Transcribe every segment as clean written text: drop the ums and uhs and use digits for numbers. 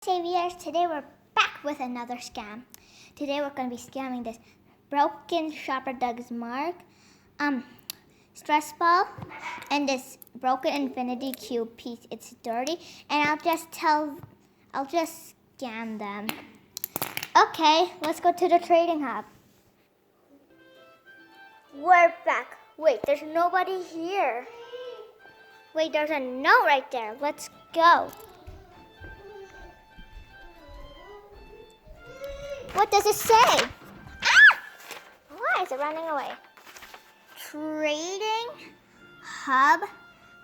Saviors, today we're back with another scam. Today we're going to be scamming this broken Shopper Doug's Mark, stress ball, and this broken infinity cube piece. It's dirty, and I'll just scam them. Okay, let's go to the trading hub. We're back. Wait, there's nobody here. Wait, there's a note right there. Let's go. What does it say? Ah! Why is it running away? Trading hub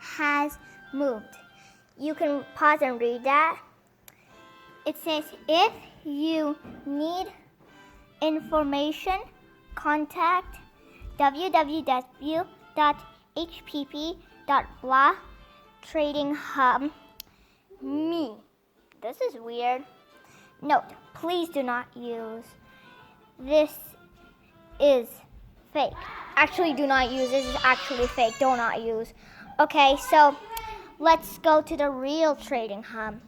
has moved. You can pause and read that. It says, if you need information, contact www.hpp.blah trading hub me. This is weird. Note, please do not use. This is fake. Actually, do not use. This is actually fake. Do not use. Okay, so let's go to the real trading hub.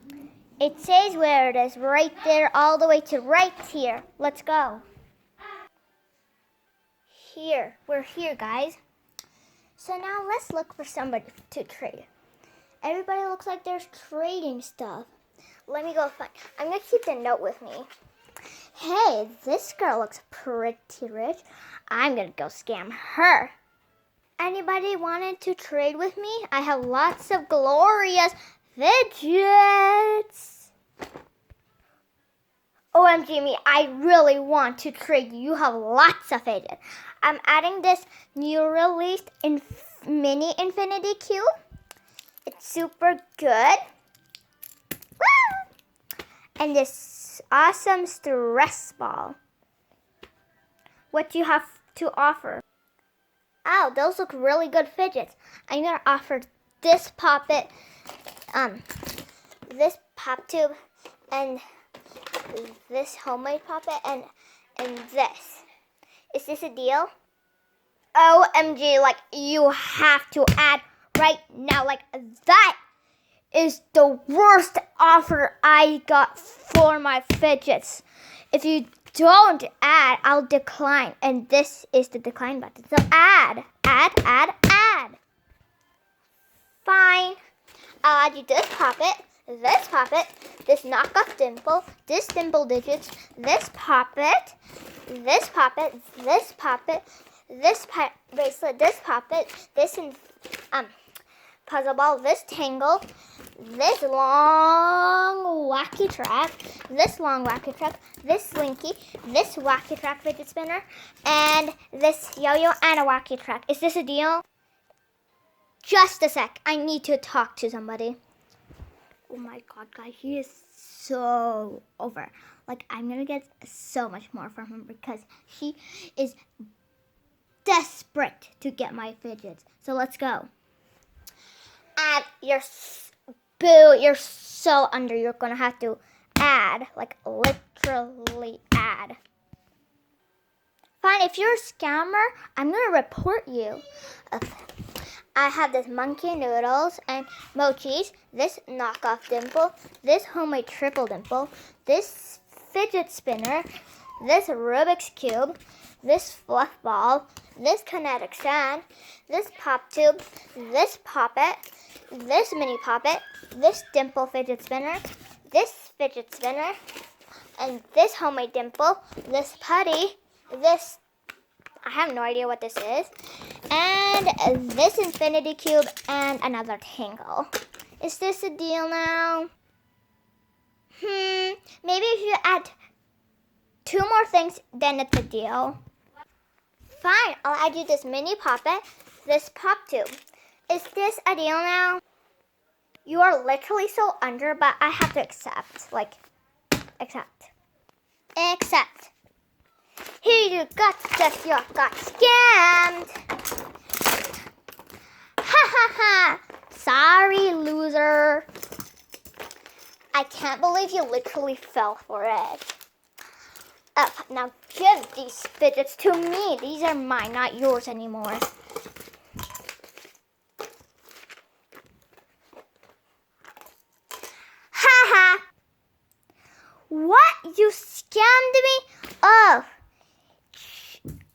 It says where it is, right there, all the way to right here. Let's go. Here. We're here, guys. So now let's look for somebody to trade. Everybody looks like they're trading stuff. Let me go find. I'm going to keep the note with me. Hey, this girl looks pretty rich. I'm going to go scam her. Anybody wanted to trade with me? I have lots of glorious fidgets. OMG me, I really want to trade you. You have lots of fidgets. I'm adding this new released mini infinity cube. It's super good. And this awesome stress ball. What do you have to offer? Oh, those look really good fidgets. I'm gonna offer this poppet, this pop tube, and this homemade poppet, and this. Is this a deal? OMG, like you have to add right now, like that is the worst offer I got for my fidgets. If you don't add, I'll decline. And this is the decline button. So add. Fine. I'll add you this poppet, this knockoff dimple, this dimple digits, this poppet, this poppet, this poppet, this bracelet, this poppet, this puzzle ball, this tangle, this long wacky track, this long wacky track, this slinky, this wacky track fidget spinner, and this yo-yo and a wacky track. Is this a deal? Just a sec. I need to talk to somebody. Oh my god, guys, he is so over. Like, I'm gonna get so much more from him because he is desperate to get my fidgets. So let's go. Add you're so under. You're gonna have to add, like literally add. Fine, if you're a scammer, I'm gonna report you. I have this monkey noodles and mochis, this knockoff dimple, this homemade triple dimple, this fidget spinner, this Rubik's cube, this fluff ball, this kinetic sand, this pop tube, this poppet, this mini poppet, this dimple fidget spinner, this fidget spinner, and this homemade dimple, this putty, this, I have no idea what this is, and this infinity cube, and another tangle. Is this a deal now? Maybe if you add 2 more things, then it's a deal. Fine, I'll add you this mini poppet, this pop tube. Is this a deal now? You are literally so under, but I have to accept. Like, accept. Accept. Here you got scammed. Ha ha ha. Sorry, loser. I can't believe you literally fell for it. Now give these fidgets to me. These are mine, not yours anymore. Ha ha. What? You scammed me? Oh,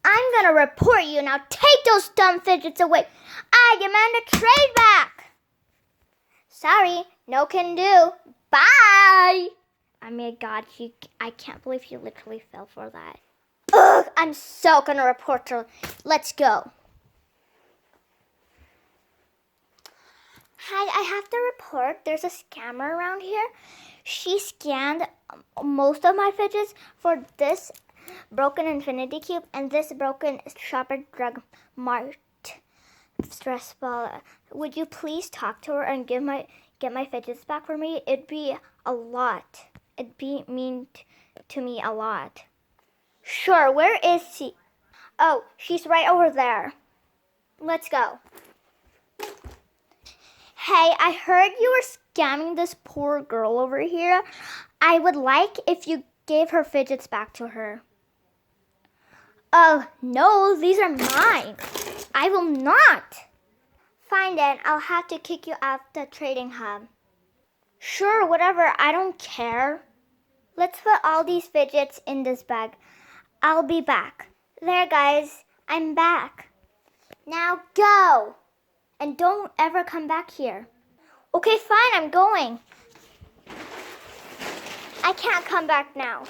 I'm gonna report you. Now take those dumb fidgets away. I demand a trade back. Sorry, no can do. Bye. Oh my God, I can't believe you literally fell for that. Ugh, I'm so gonna report her. Let's go. Hi, I have to report. There's a scammer around here. She scanned most of my fidgets for this broken infinity cube and this broken shopper drug mart stress ball. Would you please talk to her and get my fidgets back for me? It'd be a lot. It'd be mean to me a lot. Sure, where is she? Oh, she's right over there. Let's go. Hey, I heard you were scamming this poor girl over here. I would like if you gave her fidgets back to her. Oh, no, these are mine. I will not. Fine then, I'll have to kick you out the trading hub. Sure, whatever, I don't care. Let's put all these fidgets in this bag. I'll be back. There, guys, I'm back. Now go. And don't ever come back here. Okay, fine, I'm going. I can't come back now.